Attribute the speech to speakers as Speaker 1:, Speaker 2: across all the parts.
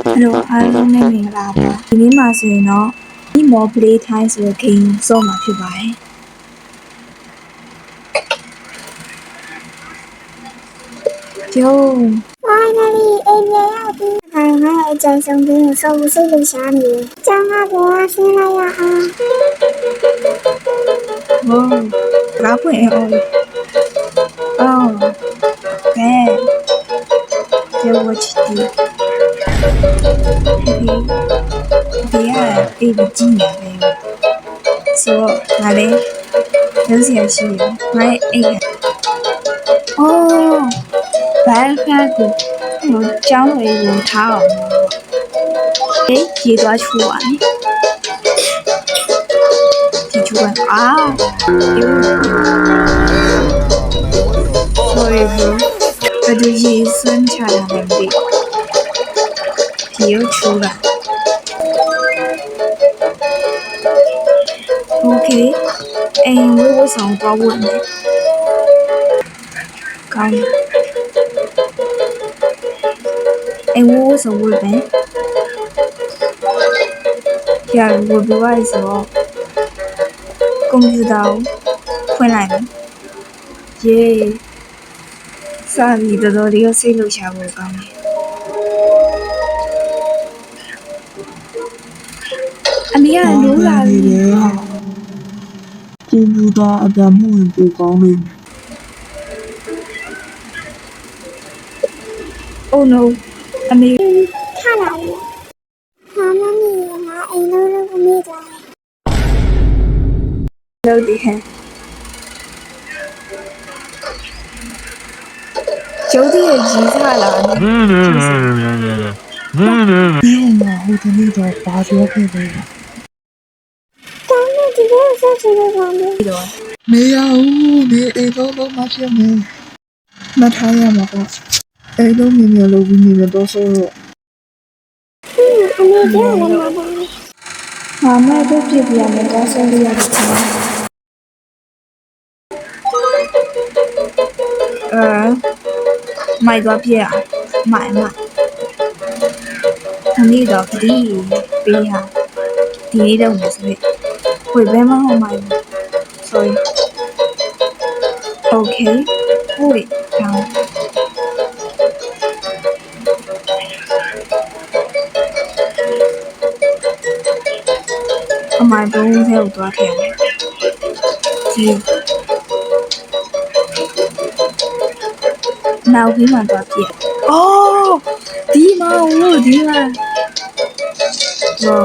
Speaker 1: Hello, hello နဲ့မင်္ဂလာပါဒီနေ့မှာဆိုရင်တော့ဒီ more play time ဆိုတဲ့ game စောမှာဖြစ်ပါတယ်ကျုံ
Speaker 2: Finally အိမ်ပြန်ရောက်ပြီ။ဟာငါအကြိုက်ဆုံးပြီးဆောင်းစိတ်လှရှားနေတယ်။ကျောင်းကပြန်ဆင်းလိုက်ရအောင်။
Speaker 1: ဝေါလာဖွင့်အောင်အော်ကဲကျုံဝချီဒီဒီရအေးကြည့်နေတယ်ဆိုတော့ငါလည်းလုံးစီရရှိတယ်ငါရဲ့အိတ်အော်ဘာခါကိုကျောင်းလေးကိုထားအောင်အေးရေသွားချိုးပါနဲ့ဒီချိုးပါsorry bro ဘယ်သူရေစွန်းချတာလဲဒီကိုချိုးတာ okay အိမ်ဝေးဝေးဆောင်သွားဖို့နဲ့ကောင်းအိမ်ဝေးဝေးဆောင်ဖို့ပဲကြာဝေးပြီးသွားပြီဆိုတော့ကွန်ပျူတာကိုဖွင့်လိုက်မယ်ယေးစာပြီးတော်တော်လေးစိတ်လှုပ်ရှားဖို့ကောင်းတယ်အမေကလိုးလာပြီ
Speaker 3: ကွန်ပျူတာအတံမှုဝင်ပိုကောင်းနေ
Speaker 1: oh no အမေ
Speaker 2: ထလာပြီ။ဟာမမီငါအိမ်လုံးလုံးကိုမိသွားတယ်
Speaker 1: လို့ဒီဟန်ကျုပ်ရဲ့ကြီးစားလာတယ်
Speaker 3: ဘယ်မှာဟိုတနေ့တော့ပါပြောခဲ့တယ်
Speaker 2: ။ကျောင်းနဲ့ဒီလိုဆက်ချင်လို့ကောင်းတယ်
Speaker 1: ပြီးတော့
Speaker 3: မေရဦးနေအိမ်တော့မဖြစ်မယ်မထားရမှာပေါ့အိမ်တော့မြင်မြင်လို့ပြီးနေတော့ဆိုတော့
Speaker 2: ။အမေပြောလည်းမပါဘူး
Speaker 1: မာမတို့ပြပြမယ်တော့ဆက်လို့ရတယ်ချင်မိုက်တော့ပြရမိုက်အမေတော့ဒီပေးဟာဒီနေ့တော့မစပဲဝေဘဲမဟုတ်မိုက် sorry okay wait down အမိုင်ဘုံထဲကိုသွားခဲ့တယ်ဒီနောက်ပြီးမှသွားပြအော်ဒီမှာဟုတ်ဒီမှာဝေါ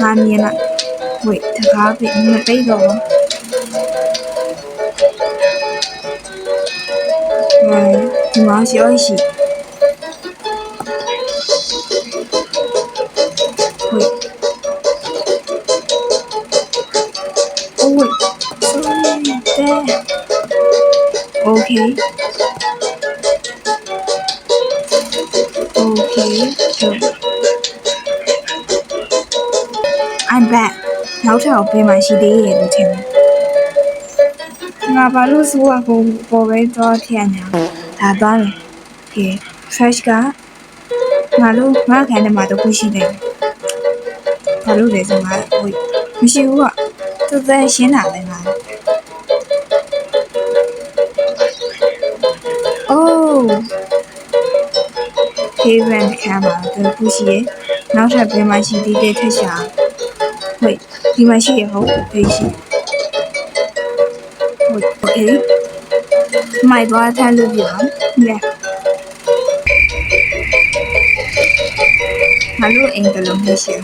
Speaker 1: ငါမြင်လိုက်ဝေးတကားပြမပိတ်တော့ဒီမှာရှိရှိဝေးoh wait sorry there okay so I'm back နောက်ထပ်ပေးမှရှိသေးရဲ့လို့ထင်တယ်ငါဘာလို့ဆိုတော့ပေါ်ပဲတော့ထင်ညာဒါသွားတယ်ကဲ fresh ကငါခိုင်းတယ်မှာတော့ခုရှိတယ်ဘာလို့လဲဆိုတော့ဟိုမရှိဘူးကသူသက်ရှင်းတာပဲငါအိုး Haven ခံမှာတော့ခုရှိရဲ့နောက်ထပ်ပေးမှရှိသေးတဲ့ထက်ရှာဝေးဒီမှာရှိရဟုတ်ဖေးရှိโอเคမိုက်သွားထားလို့ပြအောင်ညမလို့အင်္ဂလိပ်နဲ့ရှင်း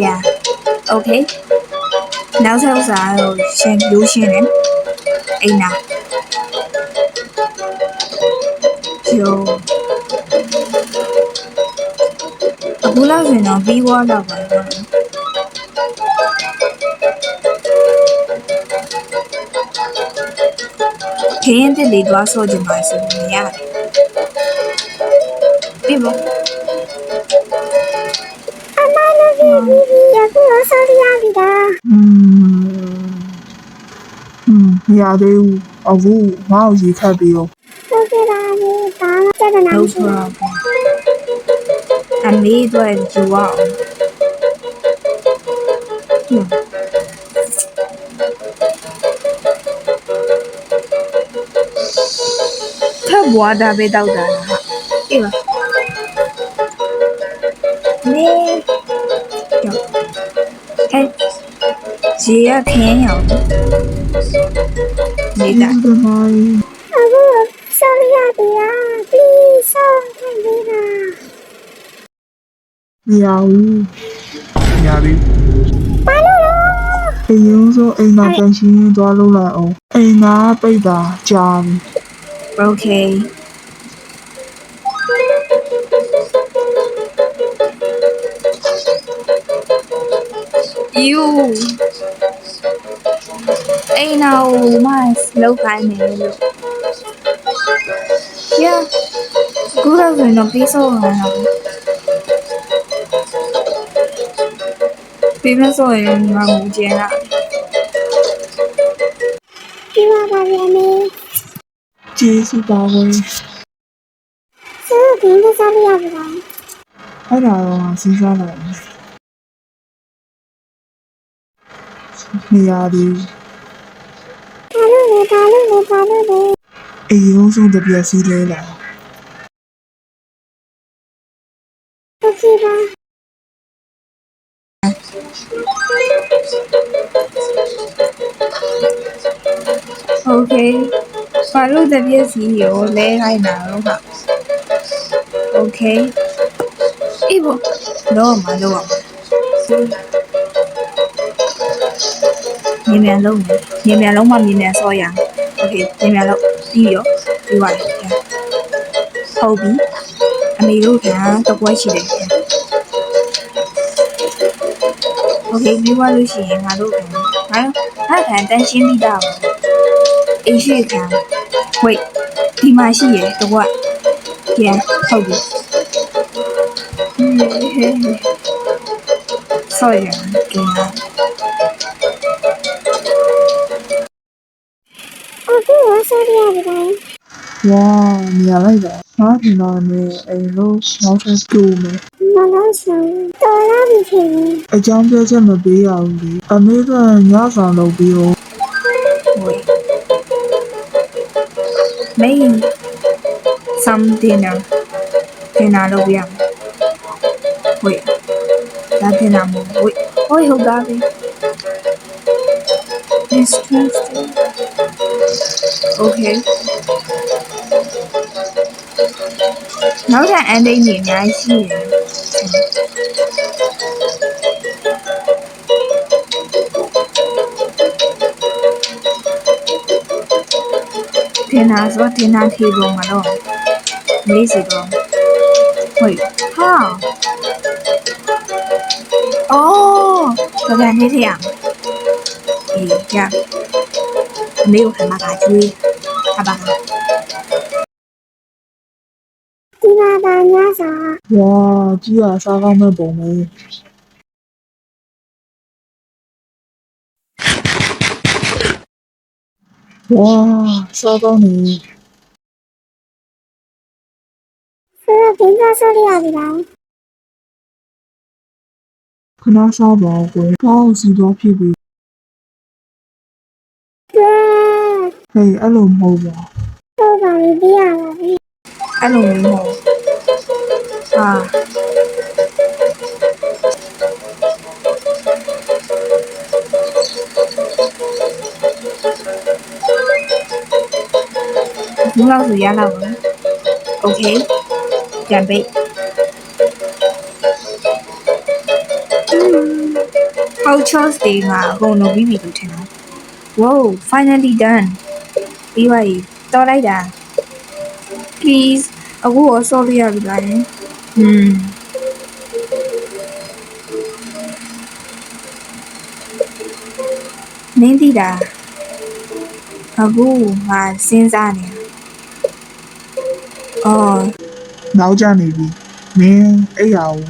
Speaker 1: yeah okay နောက်ဆက်ဥစားကိုရှင်းလို့ရှင်းတယ်အိမ်နာကျိုးအခုလောက်ဆိုတော့ပြီးသွားတော့ပါတော့ခင်းတဲ့လေသွားဆော့ကြမှာဆိုနေရတယ်ပြပါ
Speaker 2: ။အမလည်းဒီရကူဆော်ရပြီလား
Speaker 3: မရသေးဘူးအခုငါ့ကိုရေခတ်ပြီးတော့
Speaker 2: ။ဟုတ်ကဲ့ပါလေ။ဒါ ဿနာ
Speaker 1: no
Speaker 2: မရှိဘူး
Speaker 1: problem အမေအတွက်ယူအောင်ထပ်ဘွားတာပဲတောက်တာလားဟာအေးပါနေကြောက်အဲရေရခင်းရအောင်နေ
Speaker 3: ဒီ
Speaker 1: တာ
Speaker 3: ကမိုင်း
Speaker 2: အခုဆော်ရရပြီလား please ဆော်ထိုင်ပေးပါ
Speaker 3: မရဘူးရပြီ
Speaker 2: ဘာလို့လဲ
Speaker 3: အရင်ဆုံးအိမ်သာတန်ရှင်းရင်းသွားလို့လိုက်အောင်အိမ်သာပိတ်တာကြာပြီ
Speaker 1: okay you အိမ်nàoမှလောက်ခိုင်းနေလို့ yeah ကူတော့ဆိုရင်တော့ပြီးဆုံးလာတာပြီးမဆိုရင်ငါငူကျင်းလာ
Speaker 2: ဒီမှာပါပြန်နေ
Speaker 3: ကျေးဇူးပါဝင်
Speaker 2: ဆော်ဒီလိုဆော်ရပြီလား
Speaker 3: အဲ့ဒါတော့စဉ်းစားလိုက်မရဘူး
Speaker 2: ဘာလို့လဲ
Speaker 3: အရင်ဆုံးတပြက်စီးလဲလာ
Speaker 2: โอเคပါ
Speaker 1: okay ဘာလို့တပြည့်စီကိုလဲခိုင်းတာတော့ဟာ okay အေးဘောတော့မတော့မြင်မြန်လုံးမြင်မြန်လုံးမှမြင်မြန်စောရအောင် okay မြင်မြန်လုံးပြီးရောပြီးပါလေဟုတ်ပြီအမေတို့ကတော့ပွဲရှိတယ် okay ပြီးသွားလို့ရှိရင်ငါတို့ငါခံတန်းရှင်းပြီးသားပါအိမ်ရှိခံဝိတ်ဒီမှာရှိရတော့ကပြန်ဟုတ်ပြီဆော်ရကင်း
Speaker 2: โอเคဆော်ရပြီလား
Speaker 3: ဝါမရလိုက်တာငါထင်တာနဲ့အိမ်လို့နောက်ထပ်တူမယ်
Speaker 2: မလို့ဆောင်တော်လာပြီခင်ဗျ
Speaker 3: အကြောင်းပြချက်မပေးရဘူးလေအမေကညဆောင်လုပ်ပြီးတော့
Speaker 1: wait main some dinner လုပ်ရမယ် wait ဒါ dinner မဟုတ် wait ဟုတ်တာပဲ it's Tuesday okay နောက်ထပ်အန်ဒိတ်နေအများကြီးရှိတယ်တင်နာဆိုတင်နာထေပုံမှာတော့လေးစီတော့ဟုတ်ဟာအော်ဘာလဲနေရအေးကြမေကိုခဏကကျွေးအပါ
Speaker 2: ဒီမှာပါညစာ
Speaker 3: ဝါကြီးရစားကောင်းမဲ့ပုံပဲဝါစားကောင်းနေ
Speaker 2: ဆော်ဒီလိုဆော်ရပြီလား
Speaker 3: ခဏစားပါကွယ်ကောင်းစီတော့ဖြစ်ပြီ
Speaker 2: ကဲ
Speaker 3: ဟေးအဲ့လိုမဟုတ်ပါ
Speaker 2: တော့ပါပြီပြရပါပြီ
Speaker 1: အဲ့လိုမျိုးမဟုတ်ဟာဘူးလောက်ဆိုရလောက်ပါโอเคပြန်ပိတ်ဟောက်ချော့စ်တွေမှာအကုန်လုံးပြီးပြီလို့ထင်တာ wow finally done ပြီးပါပြီတော်လိုက်တာ please အခုရောဆော်လို့ရပြီလားနင်းသိတာအခုငါစဉ်းစားနေတာအော်
Speaker 3: နောက်ကျနေပြီမင်းအဲ့ရအောင်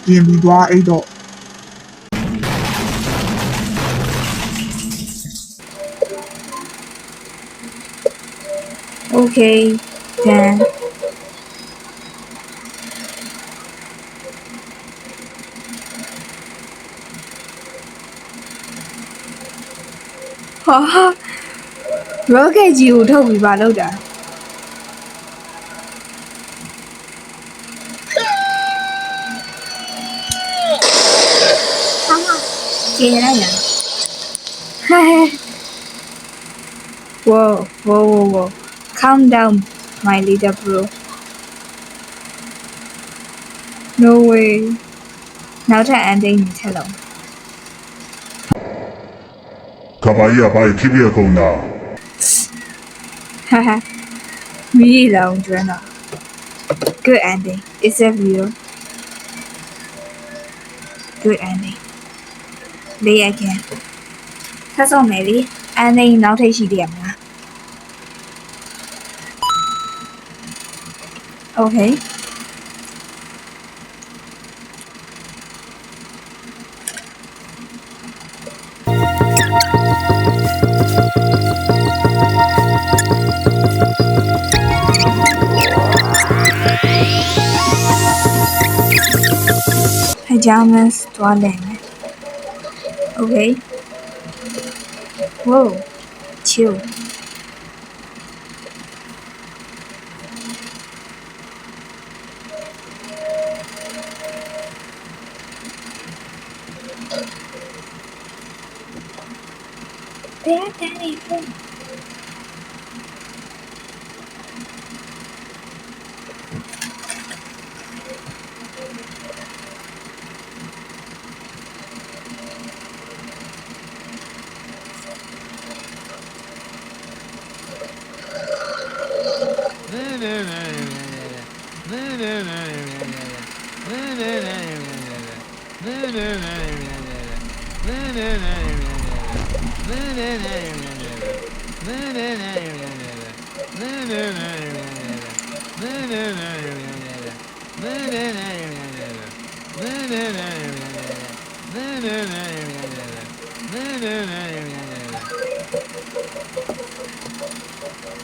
Speaker 3: ပြင်ပြီးသွားအဲ့တော့
Speaker 1: okay then rocket ကြီးကိုထုတ်ပြီးပါလောက်တာကျေရရ Whoa. Calm down, my little bro. No way. နောက်ထပ် ending နေထက်လုံး
Speaker 4: ကဘာကြီးကဘာဖြစ်ဖြစ်ကုန်တာ
Speaker 1: Haha. မီးလောင်ကျွမ်းတော့ Good ending. Is that real? Good ending. Play again. ထပ်ဆုံးမယ်လေ ending နောက်ထပ်ရှိသေးရမလား Okay. Pajamas toilet. Okay. Whoa. Chill. Daddy.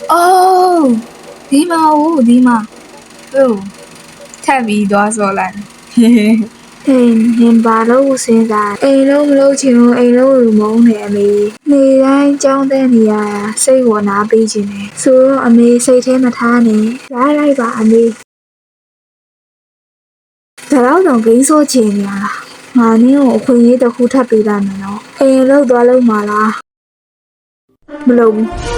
Speaker 1: Oh, ဒီမှာထပ်ပြီးသွားစောလိုက်အိမ်ဘာလို့စဉ်းစားအိမ်လုံးမလို့ချင်ဘူးအိမ်လုံးကိုမုန်းနေအမေနေတိုင်းကြောင်းတဲ့နေရစိတ်ဝင်နာပေးခြင်းနဲ့ဆိုတော့အမေစိတ်ထဲမထားနဲ့လိုက်ပါအမေဒါတော့ဂိမ်းစောချင်နေရလားငါနင်းကိုအခွင့်အရေးတစ်ခုထပ်ပေးလိုက်မယ်နော်အိမ်လုံးသွားလုံးမှာလားမလုပ်ဘူး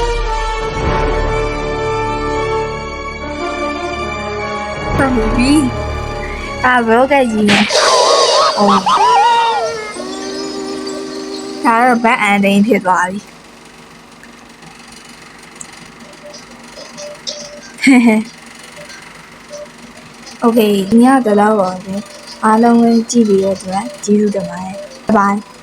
Speaker 1: ပြီဘရော့ကက်ကြီးနဲ့ဒါတော့ bad ending ဖြစ်သွားပြီOkay ညတော့တော့ပါပဲအားလုံးပဲကြည့်ပြီးရတဲ့အတွက်ကျေးဇူးတင်ပါတယ် Bye